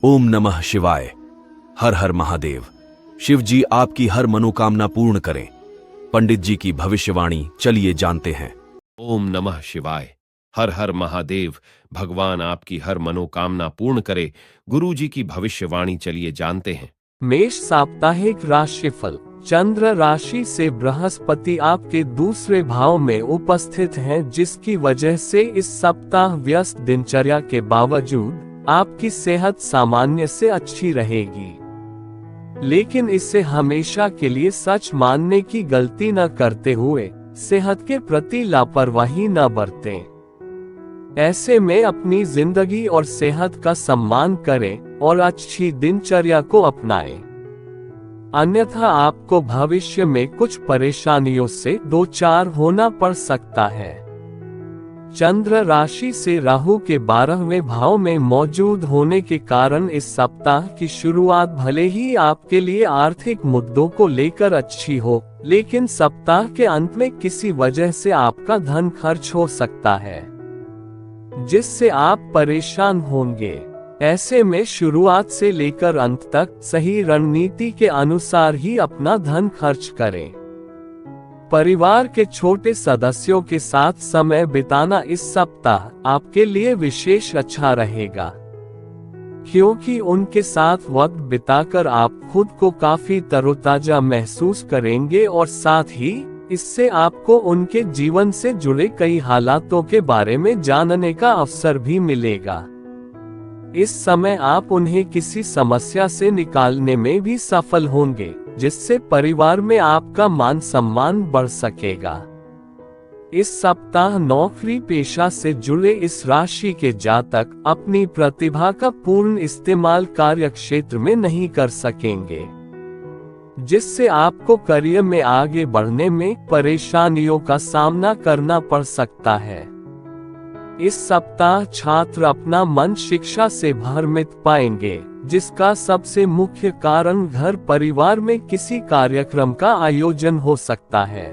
ओम नमः शिवाय। हर हर महादेव। शिव जी आपकी हर मनोकामना पूर्ण करें। पंडित जी की भविष्यवाणी चलिए जानते हैं। ओम नमः शिवाय। हर हर महादेव। भगवान आपकी हर मनोकामना पूर्ण करे। गुरु जी की भविष्यवाणी चलिए जानते हैं। मेष साप्ताहिक राशिफल। चंद्र राशि से बृहस्पति आपके दूसरे भाव में उपस्थित हैं, जिसकी वजह से इस सप्ताह व्यस्त दिनचर्या के बावजूद आपकी सेहत सामान्य से अच्छी रहेगी, लेकिन इसे हमेशा के लिए सच मानने की गलती न करते हुए सेहत के प्रति लापरवाही न बरतें। ऐसे में अपनी जिंदगी और सेहत का सम्मान करें और अच्छी दिनचर्या को अपनाएं। अन्यथा आपको भविष्य में कुछ परेशानियों से दो चार होना पड़ सकता है। चंद्र राशि से राहु के 12वें भाव में मौजूद होने के कारण इस सप्ताह की शुरुआत भले ही आपके लिए आर्थिक मुद्दों को लेकर अच्छी हो, लेकिन सप्ताह के अंत में किसी वजह से आपका धन खर्च हो सकता है, जिससे आप परेशान होंगे। ऐसे में शुरुआत से लेकर अंत तक सही रणनीति के अनुसार ही अपना धन खर्च करें। परिवार के छोटे सदस्यों के साथ समय बिताना इस सप्ताह आपके लिए विशेष अच्छा रहेगा, क्योंकि उनके साथ वक्त बिताकर आप खुद को काफी तरोताजा महसूस करेंगे और साथ ही इससे आपको उनके जीवन से जुड़े कई हालातों के बारे में जानने का अवसर भी मिलेगा। इस समय आप उन्हें किसी समस्या से निकालने में भी सफल होंगे, जिससे परिवार में आपका मान सम्मान बढ़ सकेगा। इस सप्ताह नौकरी पेशा से जुड़े इस राशि के जातक अपनी प्रतिभा का पूर्ण इस्तेमाल कार्य क्षेत्र में नहीं कर सकेंगे, जिससे आपको करियर में आगे बढ़ने में परेशानियों का सामना करना पड़ सकता है। इस सप्ताह छात्र अपना मन शिक्षा से भ्रमित पाएंगे, जिसका सबसे मुख्य कारण घर परिवार में किसी कार्यक्रम का आयोजन हो सकता है।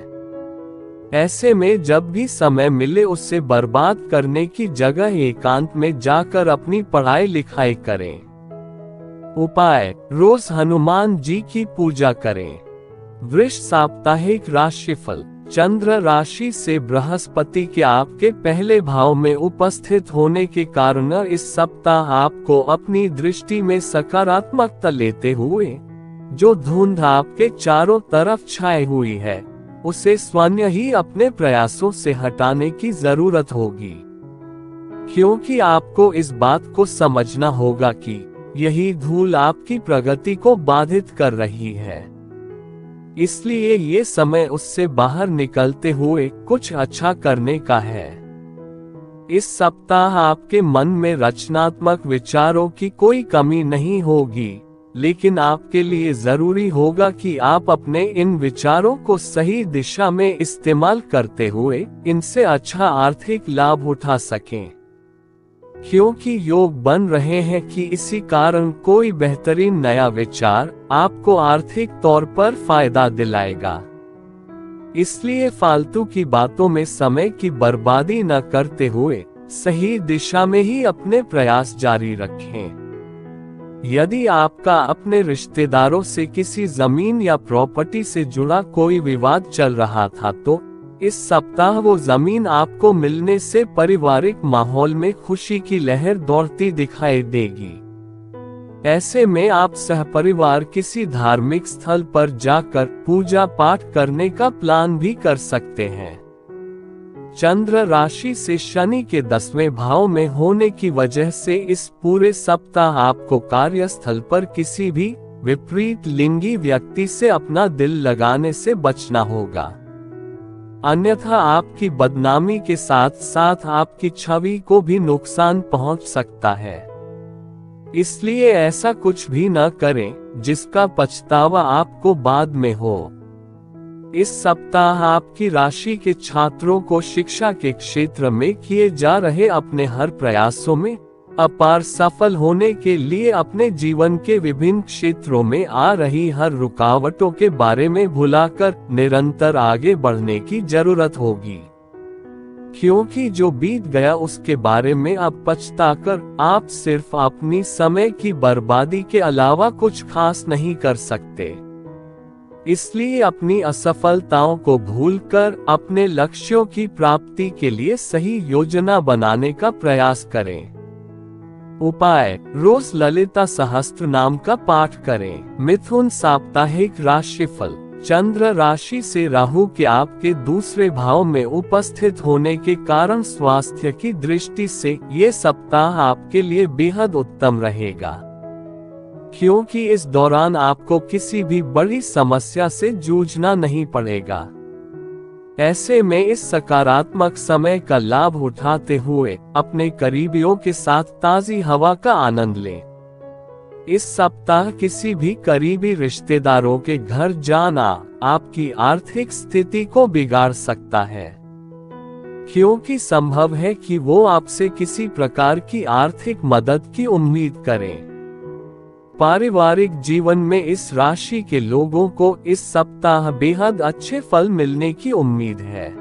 ऐसे में जब भी समय मिले उससे बर्बाद करने की जगह एकांत में जाकर अपनी पढ़ाई लिखाई करें। उपाय: रोज हनुमान जी की पूजा करें। वृष साप्ताहिक राशिफल। चंद्र राशि से बृहस्पति के आपके पहले भाव में उपस्थित होने के कारण इस सप्ताह आपको अपनी दृष्टि में सकारात्मकता लेते हुए जो धुंध आपके चारों तरफ छाई हुई है, उसे स्वयं ही अपने प्रयासों से हटाने की जरूरत होगी, क्योंकि आपको इस बात को समझना होगा कि यही धूल आपकी प्रगति को बाधित कर रही है। इसलिए ये समय उससे बाहर निकलते हुए कुछ अच्छा करने का है। इस सप्ताह आपके मन में रचनात्मक विचारों की कोई कमी नहीं होगी, लेकिन आपके लिए जरूरी होगा कि आप अपने इन विचारों को सही दिशा में इस्तेमाल करते हुए इनसे अच्छा आर्थिक लाभ उठा सकें, क्योंकि योग बन रहे हैं कि इसी कारण कोई बेहतरीन नया विचार आपको आर्थिक तौर पर फायदा दिलाएगा। इसलिए फालतू की बातों में समय की बर्बादी न करते हुए सही दिशा में ही अपने प्रयास जारी रखें। यदि आपका अपने रिश्तेदारों से किसी जमीन या प्रॉपर्टी से जुड़ा कोई विवाद चल रहा था, तो इस सप्ताह वो जमीन आपको मिलने से पारिवारिक माहौल में खुशी की लहर दौड़ती दिखाई देगी। ऐसे में आप सहपरिवार किसी धार्मिक स्थल पर जाकर पूजा पाठ करने का प्लान भी कर सकते हैं। चंद्र राशि से शनि के 10वें भाव में होने की वजह से इस पूरे सप्ताह आपको कार्यस्थल पर किसी भी विपरीत लिंगी व्यक्ति से अपना दिल लगाने से बचना होगा, अन्यथा आपकी बदनामी के साथ साथ आपकी छवि को भी नुकसान पहुंच सकता है। इसलिए ऐसा कुछ भी न करें जिसका पछतावा आपको बाद में हो। इस सप्ताह आपकी राशि के छात्रों को शिक्षा के क्षेत्र में किए जा रहे अपने हर प्रयासों में अपार सफल होने के लिए अपने जीवन के विभिन्न क्षेत्रों में आ रही हर रुकावटों के बारे में भुलाकर निरंतर आगे बढ़ने की जरूरत होगी, क्योंकि जो बीत गया उसके बारे में अब पछताकर आप सिर्फ अपनी समय की बर्बादी के अलावा कुछ खास नहीं कर सकते। इसलिए अपनी असफलताओं को भूलकर अपने लक्ष्यों की प्राप्ति के लिए सही योजना बनाने का प्रयास करें। उपाय, रोज ललिता सहस्त्र नाम का पाठ करें। मिथुन साप्ताहिक राशिफल। चंद्र राशि से राहु के आपके दूसरे भाव में उपस्थित होने के कारण स्वास्थ्य की दृष्टि से ये सप्ताह आपके लिए बेहद उत्तम रहेगा, क्योंकि इस दौरान आपको किसी भी बड़ी समस्या से जूझना नहीं पड़ेगा। ऐसे में इस सकारात्मक समय का लाभ उठाते हुए अपने करीबियों के साथ ताजी हवा का आनंद लें। इस सप्ताह किसी भी करीबी रिश्तेदारों के घर जाना आपकी आर्थिक स्थिति को बिगाड़ सकता है, क्योंकि संभव है कि वो आपसे किसी प्रकार की आर्थिक मदद की उम्मीद करें। पारिवारिक जीवन में इस राशि के लोगों को इस सप्ताह बेहद अच्छे फल मिलने की उम्मीद है,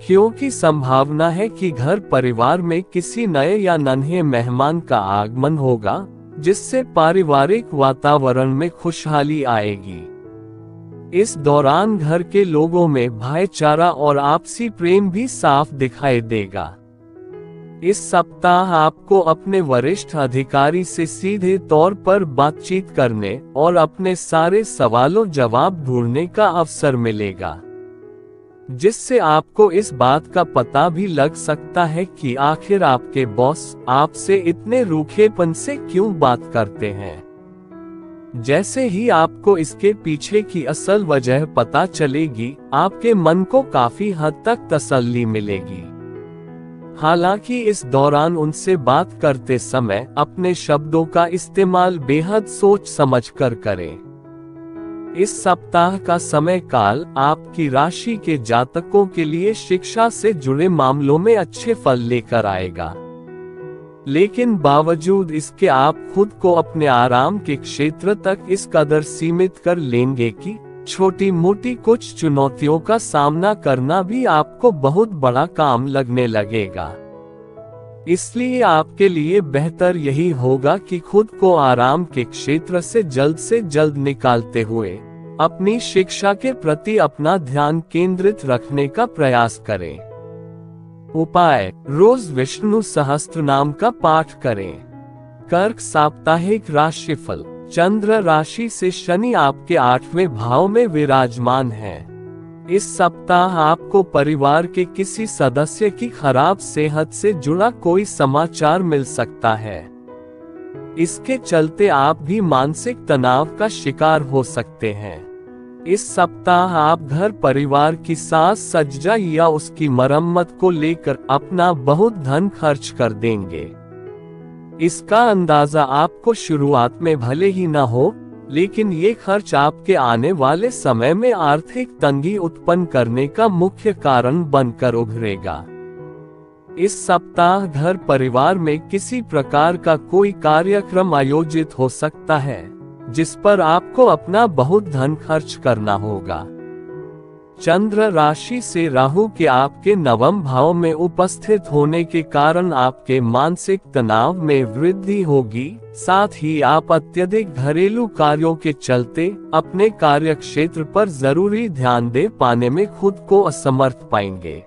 क्योंकि संभावना है कि घर परिवार में किसी नए या नन्हे मेहमान का आगमन होगा, जिससे पारिवारिक वातावरण में खुशहाली आएगी। इस दौरान घर के लोगों में भाईचारा और आपसी प्रेम भी साफ दिखाई देगा। इस सप्ताह आपको अपने वरिष्ठ अधिकारी से सीधे तौर पर बातचीत करने और अपने सारे सवालों जवाब ढूंढने का अवसर मिलेगा, जिससे आपको इस बात का पता भी लग सकता है कि आखिर आपके बॉस आपसे इतने रूखेपन से क्यों बात करते हैं। जैसे ही आपको इसके पीछे की असल वजह पता चलेगी, आपके मन को काफी हद तक तसल्ली मिलेगी। हालांकि इस दौरान उनसे बात करते समय अपने शब्दों का इस्तेमाल बेहद सोच समझकर करें। इस सप्ताह का समय काल आपकी राशि के जातकों के लिए शिक्षा से जुड़े मामलों में अच्छे फल लेकर आएगा, लेकिन बावजूद इसके आप खुद को अपने आराम के क्षेत्र तक इस कदर सीमित कर लेंगे कि छोटी मोटी कुछ चुनौतियों का सामना करना भी आपको बहुत बड़ा काम लगने लगेगा। इसलिए आपके लिए बेहतर यही होगा कि खुद को आराम के क्षेत्र से जल्द निकालते हुए अपनी शिक्षा के प्रति अपना ध्यान केंद्रित रखने का प्रयास करें। उपाय, रोज विष्णु सहस्त्र नाम का पाठ करें। कर्क साप्ताहिक राशिफल। चंद्र राशि से शनि आपके 8वें भाव में विराजमान है। इस सप्ताह आपको परिवार के किसी सदस्य की खराब सेहत से जुड़ा कोई समाचार मिल सकता है। इसके चलते आप भी मानसिक तनाव का शिकार हो सकते हैं। इस सप्ताह आप घर परिवार की साज सज्जा या उसकी मरम्मत को लेकर अपना बहुत धन खर्च कर देंगे। इसका अंदाजा आपको शुरुआत में भले ही न हो, लेकिन ये खर्च आपके आने वाले समय में आर्थिक तंगी उत्पन्न करने का मुख्य कारण बनकर उभरेगा। इस सप्ताह घर परिवार में किसी प्रकार का कोई कार्यक्रम आयोजित हो सकता है, जिस पर आपको अपना बहुत धन खर्च करना होगा। चंद्र राशि से राहु के आपके 9वें भाव में उपस्थित होने के कारण आपके मानसिक तनाव में वृद्धि होगी। साथ ही आप अत्यधिक घरेलू कार्यों के चलते अपने कार्य क्षेत्र पर जरूरी ध्यान दे पाने में खुद को असमर्थ पाएंगे।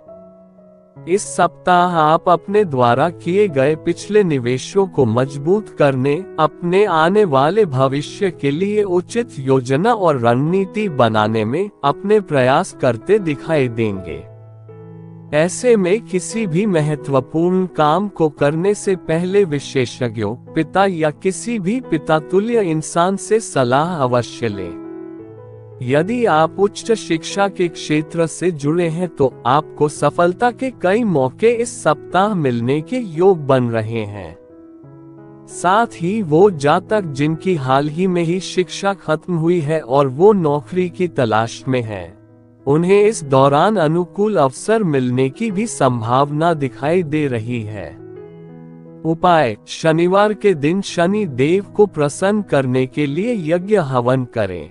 इस सप्ताह आप अपने द्वारा किए गए पिछले निवेशों को मजबूत करने, अपने आने वाले भविष्य के लिए उचित योजना और रणनीति बनाने में अपने प्रयास करते दिखाई देंगे। ऐसे में किसी भी महत्वपूर्ण काम को करने से पहले विशेषज्ञों, पिता या किसी भी पितातुल्य इंसान से सलाह अवश्य लें। यदि आप उच्च शिक्षा के क्षेत्र से जुड़े हैं तो आपको सफलता के कई मौके इस सप्ताह मिलने के योग बन रहे हैं। साथ ही वो जातक जिनकी हाल ही में ही शिक्षा खत्म हुई है और वो नौकरी की तलाश में हैं, उन्हें इस दौरान अनुकूल अवसर मिलने की भी संभावना दिखाई दे रही है। उपाय, शनिवार के दिन शनि देव को प्रसन्न करने के लिए यज्ञ हवन करें।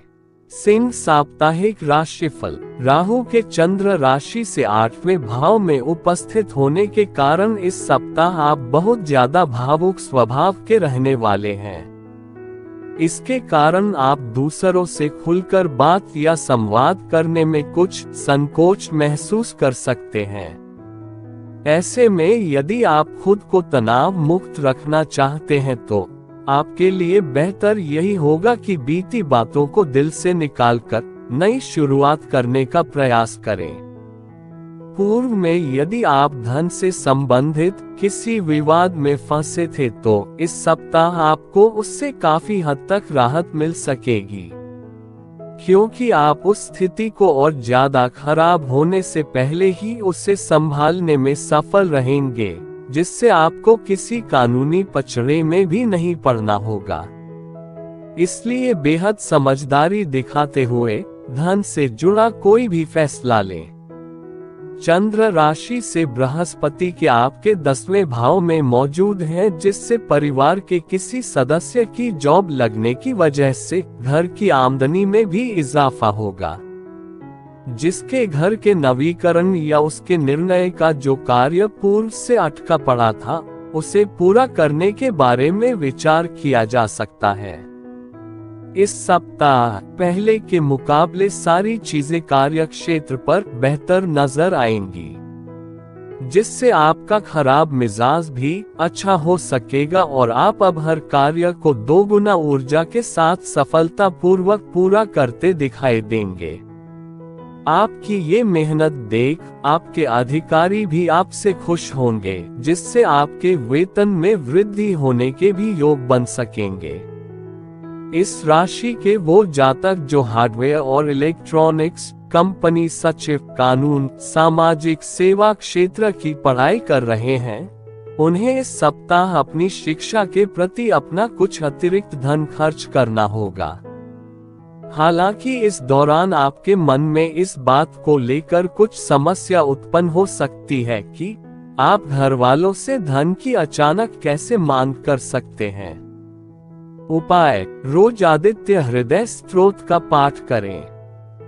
सिंह साप्ताहिक राशिफल। राहु के चंद्र राशि से 8वें भाव में उपस्थित होने के कारण इस सप्ताह आप बहुत ज्यादा भावुक स्वभाव के रहने वाले हैं। इसके कारण आप दूसरों से खुलकर बात या संवाद करने में कुछ संकोच महसूस कर सकते हैं। ऐसे में यदि आप खुद को तनाव मुक्त रखना चाहते हैं तो आपके लिए बेहतर यही होगा कि बीती बातों को दिल से निकालकर नई शुरुआत करने का प्रयास करें। पूर्व में यदि आप धन से संबंधित किसी विवाद में फंसे थे तो इस सप्ताह आपको उससे काफी हद तक राहत मिल सकेगी, क्योंकि आप उस स्थिति को और ज्यादा खराब होने से पहले ही उसे संभालने में सफल रहेंगे, जिससे आपको किसी कानूनी पचड़े में भी नहीं पड़ना होगा। इसलिए बेहद समझदारी दिखाते हुए धन से जुड़ा कोई भी फैसला लें। चंद्र राशि से बृहस्पति के आपके 10वें भाव में मौजूद हैं, जिससे परिवार के किसी सदस्य की जॉब लगने की वजह से घर की आमदनी में भी इजाफा होगा। जिसके घर के नवीकरण या उसके निर्णय का जो कार्य पूर्व से अटका पड़ा था, उसे पूरा करने के बारे में विचार किया जा सकता है। इस सप्ताह पहले के मुकाबले सारी चीजें कार्य क्षेत्र पर बेहतर नजर आएंगी, जिससे आपका खराब मिजाज भी अच्छा हो सकेगा और आप अब हर कार्य को दोगुना ऊर्जा के साथ सफलतापूर्वक पूरा करते दिखाई देंगे। आपकी ये मेहनत देख आपके अधिकारी भी आपसे खुश होंगे, जिससे आपके वेतन में वृद्धि होने के भी योग बन सकेंगे। इस राशि के वो जातक जो हार्डवेयर और इलेक्ट्रॉनिक्स कंपनी, सचिव, कानून, सामाजिक सेवा क्षेत्र की पढ़ाई कर रहे हैं, उन्हें इस सप्ताह अपनी शिक्षा के प्रति अपना कुछ अतिरिक्त धन खर्च करना होगा। हालांकि इस दौरान आपके मन में इस बात को लेकर कुछ समस्या उत्पन्न हो सकती है कि आप घर वालों से धन की अचानक कैसे मांग कर सकते हैं। उपाय: रोज आदित्य हृदय स्तोत्र का पाठ करें।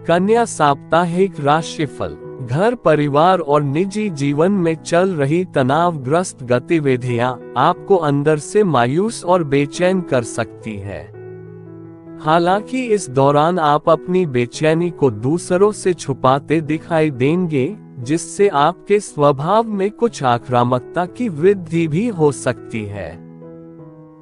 कन्या साप्ताहिक राशिफल। घर, परिवार और निजी जीवन में चल रही तनावग्रस्त गतिविधियां आपको अंदर से मायूस और बेचैन कर सकती है। हालांकि इस दौरान आप अपनी बेचैनी को दूसरों से छुपाते दिखाई देंगे, जिससे आपके स्वभाव में कुछ आक्रामकता की वृद्धि भी हो सकती है।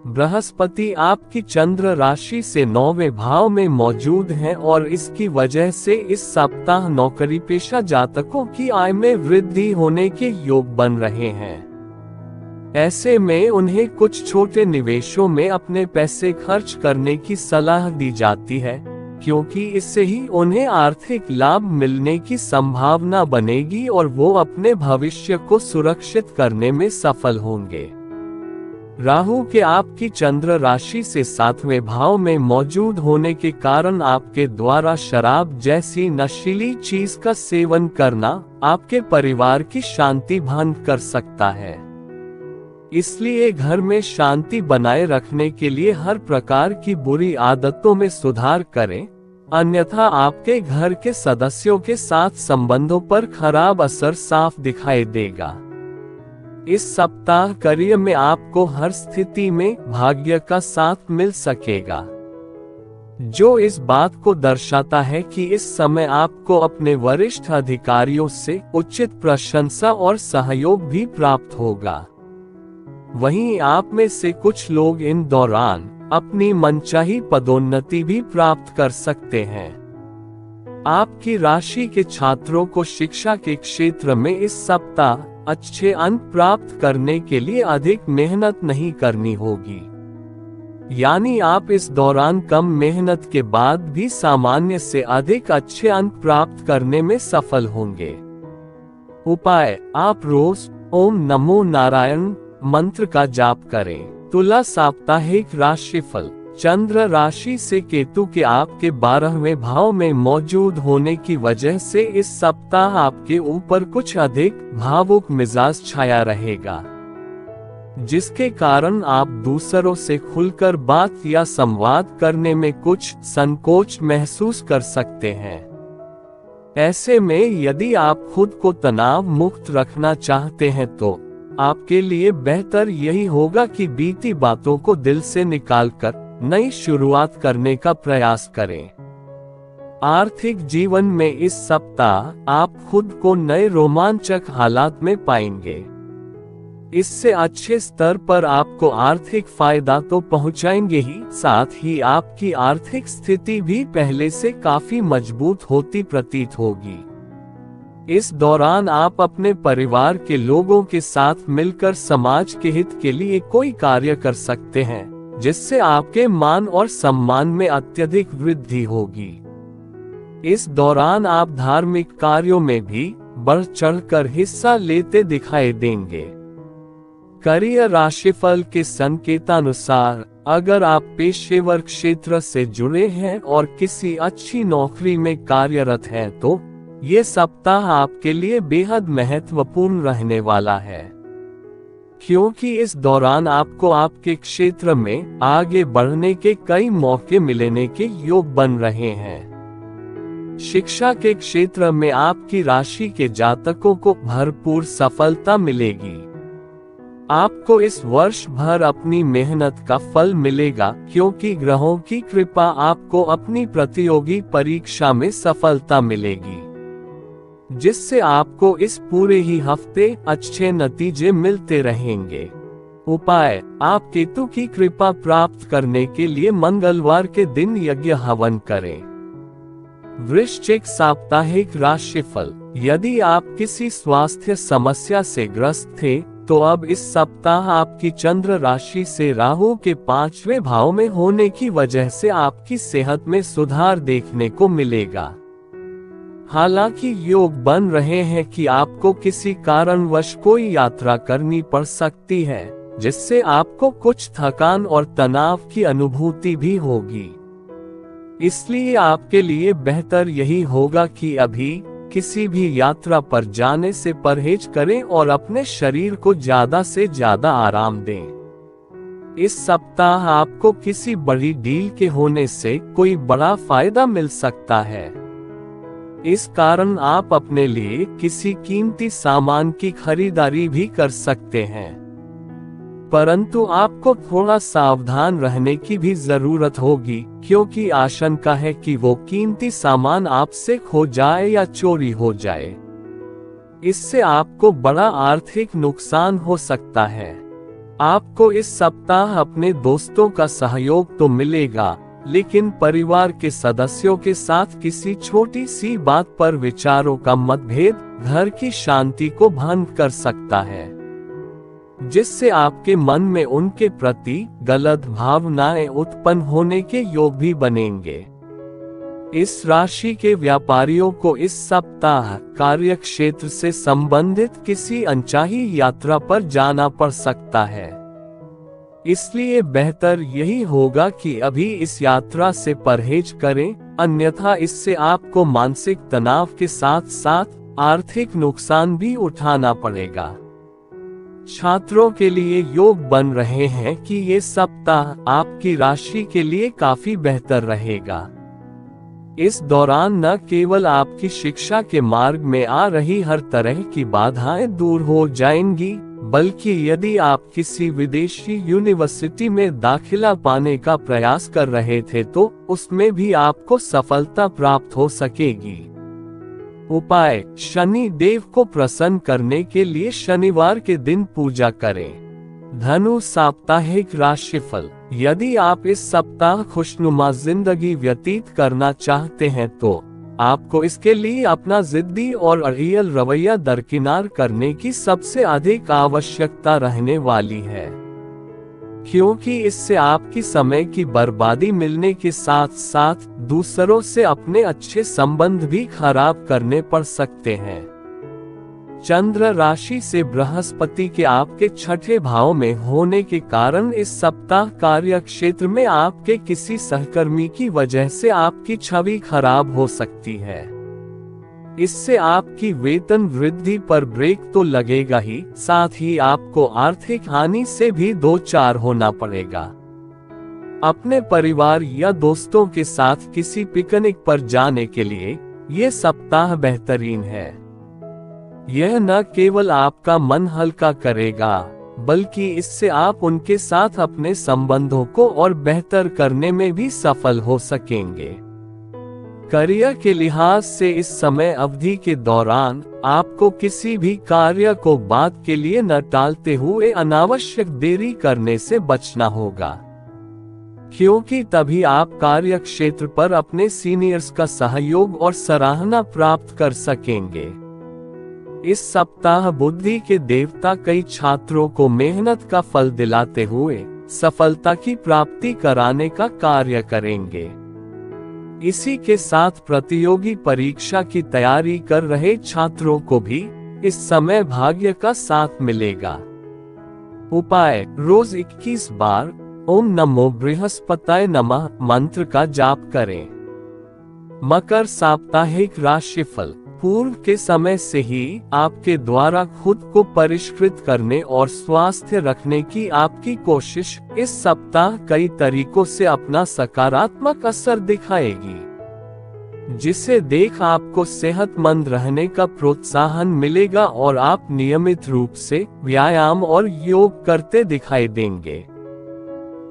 बृहस्पति आपकी चंद्र राशि से 9वें भाव में मौजूद हैं और इसकी वजह से इस सप्ताह नौकरी पेशा जातकों की आय में वृद्धि होने के योग बन रहे हैं। ऐसे में उन्हें कुछ छोटे निवेशों में अपने पैसे खर्च करने की सलाह दी जाती है, क्योंकि इससे ही उन्हें आर्थिक लाभ मिलने की संभावना बनेगी और वो अपने भविष्य को सुरक्षित करने में सफल होंगे। राहु के आपकी चंद्र राशि से 7वें भाव में मौजूद होने के कारण आपके द्वारा शराब जैसी नशीली चीज का सेवन करना आपके परिवार की शांति भंग कर सकता है। इसलिए घर में शांति बनाए रखने के लिए हर प्रकार की बुरी आदतों में सुधार करें, अन्यथा आपके घर के सदस्यों के साथ संबंधों पर खराब असर साफ दिखाई देगा। इस सप्ताह करियर में आपको हर स्थिति में भाग्य का साथ मिल सकेगा, जो इस बात को दर्शाता है कि इस समय आपको अपने वरिष्ठ अधिकारियों से उचित प्रशंसा और सहयोग भी प्राप्त होगा। वहीं आप में से कुछ लोग इन दौरान अपनी मनचाही पदोन्नति भी प्राप्त कर सकते हैं। आपकी राशि के छात्रों को शिक्षा के क्षेत्र में इस सप्ताह अच्छे अंक प्राप्त करने के लिए अधिक मेहनत नहीं करनी होगी, यानी आप इस दौरान कम मेहनत के बाद भी सामान्य से अधिक अच्छे अंक प्राप्त करने में सफल होंगे। उपाय: आप रोज ओम नमो नारायण मंत्र का जाप करें। तुला साप्ताहिक राशिफल। चंद्र राशि से केतु के आपके 12वें भाव में मौजूद होने की वजह से इस सप्ताह आपके ऊपर कुछ अधिक भावुक मिजाज छाया रहेगा। जिसके कारण आप दूसरों से खुलकर बात या संवाद करने में कुछ संकोच महसूस कर सकते हैं। ऐसे में यदि आप खुद को तनाव मुक्त रखना चाहते हैं तो आपके लिए बेहतर यही होगा कि बीती बातों को दिल से निकालकर नई शुरुआत करने का प्रयास करें। आर्थिक जीवन में इस सप्ताह आप खुद को नए रोमांचक हालात में पाएंगे। इससे अच्छे स्तर पर आपको आर्थिक फायदा तो पहुंचाएंगे ही, साथ ही आपकी आर्थिक स्थिति भी पहले से काफी मजबूत होती प्रतीत होगी। इस दौरान आप अपने परिवार के लोगों के साथ मिलकर समाज के हित के लिए कोई कार्य कर सकते हैं, जिससे आपके मान और सम्मान में अत्यधिक वृद्धि होगी। इस दौरान आप धार्मिक कार्यों में भी बढ़ चढ़कर हिस्सा लेते दिखाई देंगे। करियर राशिफल के संकेतानुसार अगर आप पेशेवर क्षेत्र से जुड़े हैं और किसी अच्छी नौकरी में कार्यरत हैं तो ये सप्ताह आपके लिए बेहद महत्वपूर्ण रहने वाला है, क्योंकि इस दौरान आपको आपके क्षेत्र में आगे बढ़ने के कई मौके मिलने के योग बन रहे हैं। शिक्षा के क्षेत्र में आपकी राशि के जातकों को भरपूर सफलता मिलेगी। आपको इस वर्ष भर अपनी मेहनत का फल मिलेगा, क्योंकि ग्रहों की कृपा आपको अपनी प्रतियोगी परीक्षा में सफलता मिलेगी, जिससे आपको इस पूरे ही हफ्ते अच्छे नतीजे मिलते रहेंगे। उपाय: आप केतु की कृपा प्राप्त करने के लिए मंगलवार के दिन यज्ञ हवन करें। वृश्चिक साप्ताहिक राशिफल: यदि आप किसी स्वास्थ्य समस्या से ग्रस्त थे तो अब इस सप्ताह आपकी चंद्र राशि से राहु के 5वें भाव में होने की वजह से आपकी सेहत में सुधार देखने को मिलेगा। हालांकि योग बन रहे हैं कि आपको किसी कारणवश कोई यात्रा करनी पड़ सकती है, जिससे आपको कुछ थकान और तनाव की अनुभूति भी होगी। इसलिए आपके लिए बेहतर यही होगा कि अभी किसी भी यात्रा पर जाने से परहेज करें और अपने शरीर को ज्यादा से ज्यादा आराम दें। इस सप्ताह आपको किसी बड़ी डील के होने से कोई बड़ा फायदा मिल सकता है। इस कारण आप अपने लिए किसी कीमती सामान की खरीदारी भी कर सकते हैं, परंतु आपको थोड़ा सावधान रहने की भी जरूरत होगी, क्योंकि आशंका है कि वो कीमती सामान आपसे खो जाए या चोरी हो जाए। इससे आपको बड़ा आर्थिक नुकसान हो सकता है। आपको इस सप्ताह अपने दोस्तों का सहयोग तो मिलेगा, लेकिन परिवार के सदस्यों के साथ किसी छोटी सी बात पर विचारों का मतभेद घर की शांति को भंग कर सकता है, जिससे आपके मन में उनके प्रति गलत भावनाएं उत्पन्न होने के योग भी बनेंगे। इस राशि के व्यापारियों को इस सप्ताह कार्य क्षेत्र से संबंधित किसी अनचाही यात्रा पर जाना पड़ सकता है। इसलिए बेहतर यही होगा कि अभी इस यात्रा से परहेज करें, अन्यथा इससे आपको मानसिक तनाव के साथ साथ आर्थिक नुकसान भी उठाना पड़ेगा। छात्रों के लिए योग बन रहे हैं कि ये सप्ताह आपकी राशि के लिए काफी बेहतर रहेगा। इस दौरान न केवल आपकी शिक्षा के मार्ग में आ रही हर तरह की बाधाएं दूर हो जाएंगी, बल्कि यदि आप किसी विदेशी यूनिवर्सिटी में दाखिला पाने का प्रयास कर रहे थे तो उसमें भी आपको सफलता प्राप्त हो सकेगी। उपाय: शनि देव को प्रसन्न करने के लिए शनिवार के दिन पूजा करें। धनु साप्ताहिक राशिफल: यदि आप इस सप्ताह खुशनुमा जिंदगी व्यतीत करना चाहते हैं तो आपको इसके लिए अपना जिद्दी और अड़ियल रवैया दरकिनार करने की सबसे अधिक आवश्यकता रहने वाली है, क्योंकि इससे आपकी समय की बर्बादी मिलने के साथ साथ दूसरों से अपने अच्छे संबंध भी खराब करने पड़ सकते हैं। चंद्र राशि से बृहस्पति के आपके 6ठे भाव में होने के कारण इस सप्ताह कार्य क्षेत्र में आपके किसी सहकर्मी की वजह से आपकी छवि खराब हो सकती है। इससे आपकी वेतन वृद्धि पर ब्रेक तो लगेगा ही, साथ ही आपको आर्थिक हानि से भी दो चार होना पड़ेगा। अपने परिवार या दोस्तों के साथ किसी पिकनिक पर जाने के लिए ये सप्ताह बेहतरीन है। यह न केवल आपका मन हल्का करेगा, बल्कि इससे आप उनके साथ अपने संबंधों को और बेहतर करने में भी सफल हो सकेंगे। करियर के लिहाज से इस समय अवधि के दौरान आपको किसी भी कार्य को बाद के लिए न टालते हुए अनावश्यक देरी करने से बचना होगा, क्योंकि तभी आप कार्य क्षेत्र पर अपने सीनियर्स का सहयोग और सराहना प्राप्त कर सकेंगे। इस सप्ताह बुद्धि के देवता कई छात्रों को मेहनत का फल दिलाते हुए सफलता की प्राप्ति कराने का कार्य करेंगे। इसी के साथ प्रतियोगी परीक्षा की तैयारी कर रहे छात्रों को भी इस समय भाग्य का साथ मिलेगा। उपाय: रोज 21 बार ओम नमो बृहस्पताय नमः मंत्र का जाप करें। मकर साप्ताहिक राशिफल: पूर्व के समय से ही आपके द्वारा खुद को परिष्कृत करने और स्वास्थ्य रखने की आपकी कोशिश इस सप्ताह कई तरीकों से अपना सकारात्मक असर दिखाएगी, जिसे देख आपको सेहतमंद रहने का प्रोत्साहन मिलेगा और आप नियमित रूप से व्यायाम और योग करते दिखाई देंगे।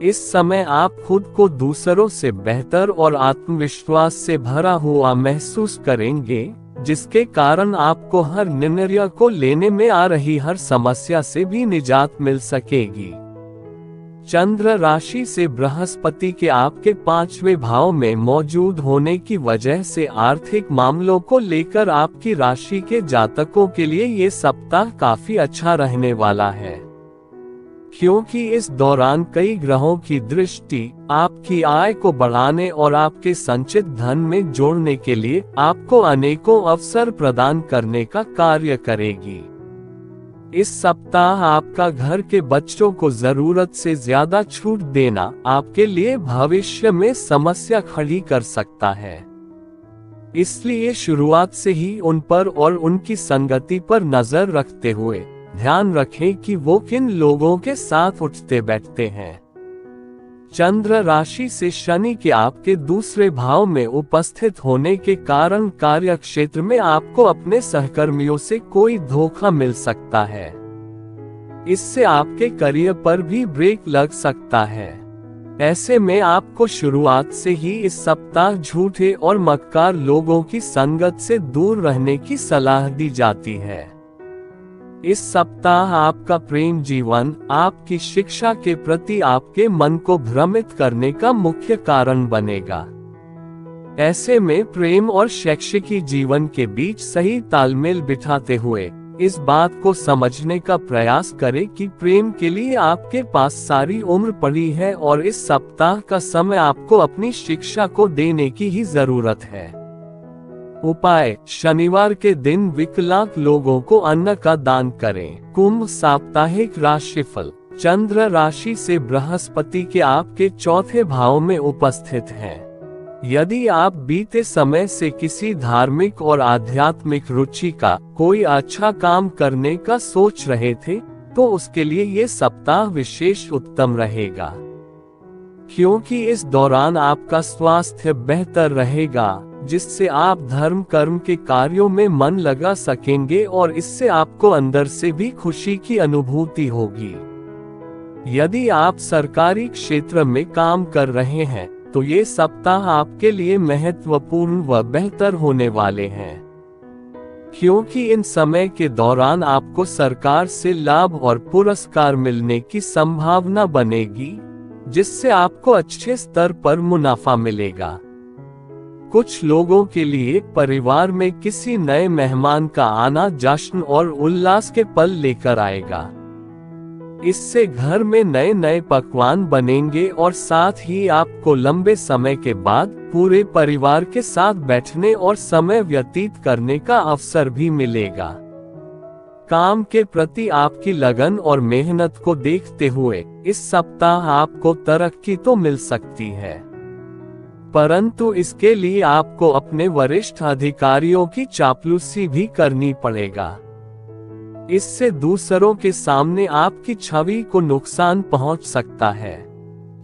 इस समय आप खुद को दूसरों से बेहतर और आत्मविश्वास से भरा हुआ महसूस करेंगे, जिसके कारण आपको हर निर्णय को लेने में आ रही हर समस्या से भी निजात मिल सकेगी। चंद्र राशि से बृहस्पति के आपके 5वें भाव में मौजूद होने की वजह से आर्थिक मामलों को लेकर आपकी राशि के जातकों के लिए ये सप्ताह काफी अच्छा रहने वाला है, क्योंकि इस दौरान कई ग्रहों की दृष्टि आपकी आय को बढ़ाने और आपके संचित धन में जोड़ने के लिए आपको अनेकों अवसर प्रदान करने का कार्य करेगी। इस सप्ताह आपका घर के बच्चों को जरूरत से ज्यादा छूट देना आपके लिए भविष्य में समस्या खड़ी कर सकता है, इसलिए शुरुआत से ही उन पर और उनकी संगति पर नजर रखते हुए ध्यान रखें कि वो किन लोगों के साथ उठते बैठते हैं। चंद्र राशि से शनि के आपके दूसरे भाव में उपस्थित होने के कारण कार्य क्षेत्र में आपको अपने सहकर्मियों से कोई धोखा मिल सकता है। इससे आपके करियर पर भी ब्रेक लग सकता है। ऐसे में आपको शुरुआत से ही इस सप्ताह झूठे और मक्कार लोगों की संगत से दूर रहने की सलाह दी जाती है। इस सप्ताह आपका प्रेम जीवन आपकी शिक्षा के प्रति आपके मन को भ्रमित करने का मुख्य कारण बनेगा। ऐसे में प्रेम और शैक्षिकी जीवन के बीच सही तालमेल बिठाते हुए इस बात को समझने का प्रयास करें कि प्रेम के लिए आपके पास सारी उम्र पड़ी है और इस सप्ताह का समय आपको अपनी शिक्षा को देने की ही जरूरत है। उपाय: शनिवार के दिन विकलांग लोगों को अन्न का दान करें। कुंभ साप्ताहिक राशिफल: चंद्र राशि से बृहस्पति के आपके 4थे भाव में उपस्थित हैं। यदि आप बीते समय से किसी धार्मिक और आध्यात्मिक रुचि का कोई अच्छा काम करने का सोच रहे थे, तो उसके लिए ये सप्ताह विशेष उत्तम रहेगा, क्योंकि इस दौरान आपका स्वास्थ्य बेहतर रहेगा, जिससे आप धर्म कर्म के कार्यों में मन लगा सकेंगे और इससे आपको अंदर से भी खुशी की अनुभूति होगी। यदि आप सरकारी क्षेत्र में काम कर रहे हैं, तो ये सप्ताह आपके लिए महत्वपूर्ण व बेहतर होने वाले हैं, क्योंकि इन समय के दौरान आपको सरकार से लाभ और पुरस्कार मिलने की संभावना बनेगी, जिससे आपको अच्छे स्तर पर मुनाफा मिलेगा। कुछ लोगों के लिए परिवार में किसी नए मेहमान का आना जश्न और उल्लास के पल लेकर आएगा। इससे घर में नए नए पकवान बनेंगे और साथ ही आपको लंबे समय के बाद पूरे परिवार के साथ बैठने और समय व्यतीत करने का अवसर भी मिलेगा। काम के प्रति आपकी लगन और मेहनत को देखते हुए इस सप्ताह आपको तरक्की तो मिल सकती है, परंतु इसके लिए आपको अपने वरिष्ठ अधिकारियों की चापलूसी भी करनी पड़ेगा। इससे दूसरों के सामने आपकी छवि को नुकसान पहुंच सकता है।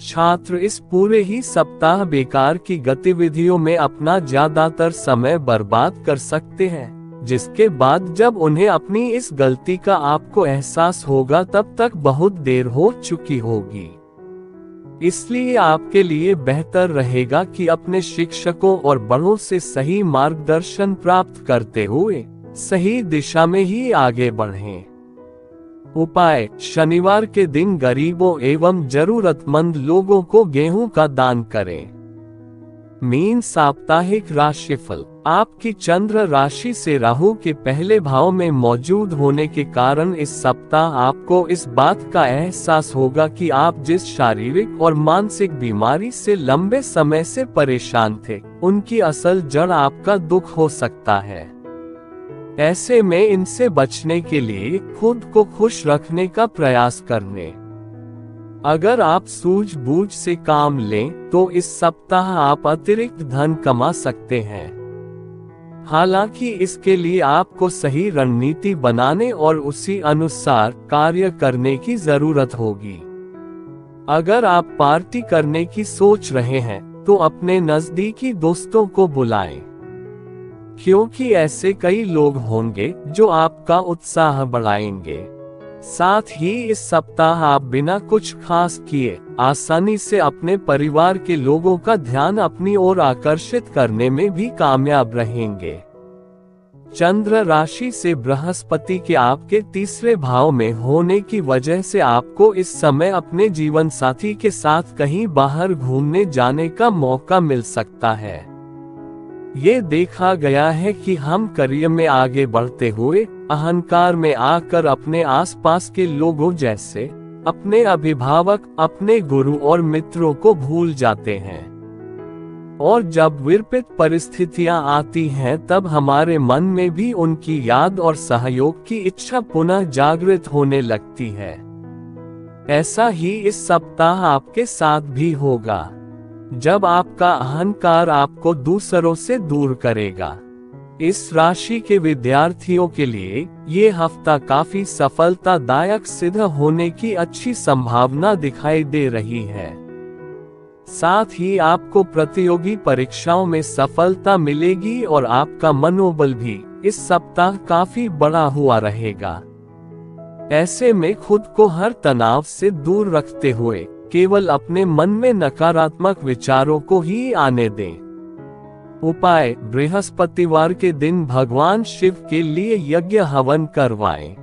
छात्र इस पूरे ही सप्ताह बेकार की गतिविधियों में अपना ज्यादातर समय बर्बाद कर सकते हैं, जिसके बाद जब उन्हें अपनी इस गलती का आपको एहसास होगा तब तक बहुत देर हो चुकी होगी। इसलिए आपके लिए बेहतर रहेगा कि अपने शिक्षकों और बड़ों से सही मार्गदर्शन प्राप्त करते हुए सही दिशा में ही आगे बढ़ें। उपाय: शनिवार के दिन गरीबों एवं जरूरतमंद लोगों को गेहूं का दान करें। मीन साप्ताहिक राशिफल: आपकी चंद्र राशि से राहु के पहले भाव में मौजूद होने के कारण इस सप्ताह आपको इस बात का एहसास होगा कि आप जिस शारीरिक और मानसिक बीमारी से लंबे समय से परेशान थे, उनकी असल जड़ आपका दुख हो सकता है। ऐसे में इनसे बचने के लिए खुद को खुश रखने का प्रयास करने। अगर आप सूझबूझ से काम लें तो इस सप्ताह आप अतिरिक्त धन कमा सकते हैं। हालांकि इसके लिए आपको सही रणनीति बनाने और उसी अनुसार कार्य करने की जरूरत होगी। अगर आप पार्टी करने की सोच रहे हैं तो अपने नजदीकी दोस्तों को बुलाएं, क्योंकि ऐसे कई लोग होंगे जो आपका उत्साह बढ़ाएंगे। साथ ही इस सप्ताह आप बिना कुछ खास किए आसानी से अपने परिवार के लोगों का ध्यान अपनी ओर आकर्षित करने में भी कामयाब रहेंगे। चंद्र राशि से बृहस्पति के आपके तीसरे भाव में होने की वजह से आपको इस समय अपने जीवन साथी के साथ कहीं बाहर घूमने जाने का मौका मिल सकता है। ये देखा गया है कि हम करियर में आगे बढ़ते हुए अहंकार में आकर अपने आसपास के लोगों जैसे अपने अभिभावक, अपने गुरु और मित्रों को भूल जाते हैं। और जब विपरीत परिस्थितियां आती हैं तब हमारे मन में भी उनकी याद और सहयोग की इच्छा पुनः जागृत होने लगती है। ऐसा ही इस सप्ताह आपके साथ भी होगा, जब आपका अहंकार आपको दूसरों से दूर करेगा। इस राशि के विद्यार्थियों के लिए ये हफ्ता काफी सफलतादायक सिद्ध होने की अच्छी संभावना दिखाई दे रही है। साथ ही आपको प्रतियोगी परीक्षाओं में सफलता मिलेगी और आपका मनोबल भी इस सप्ताह काफी बड़ा हुआ रहेगा। ऐसे में खुद को हर तनाव से दूर रखते हुए केवल अपने मन में नकारात्मक विचारों को ही आने दें। उपाय: बृहस्पतिवार के दिन भगवान शिव के लिए यज्ञ हवन करवाएं।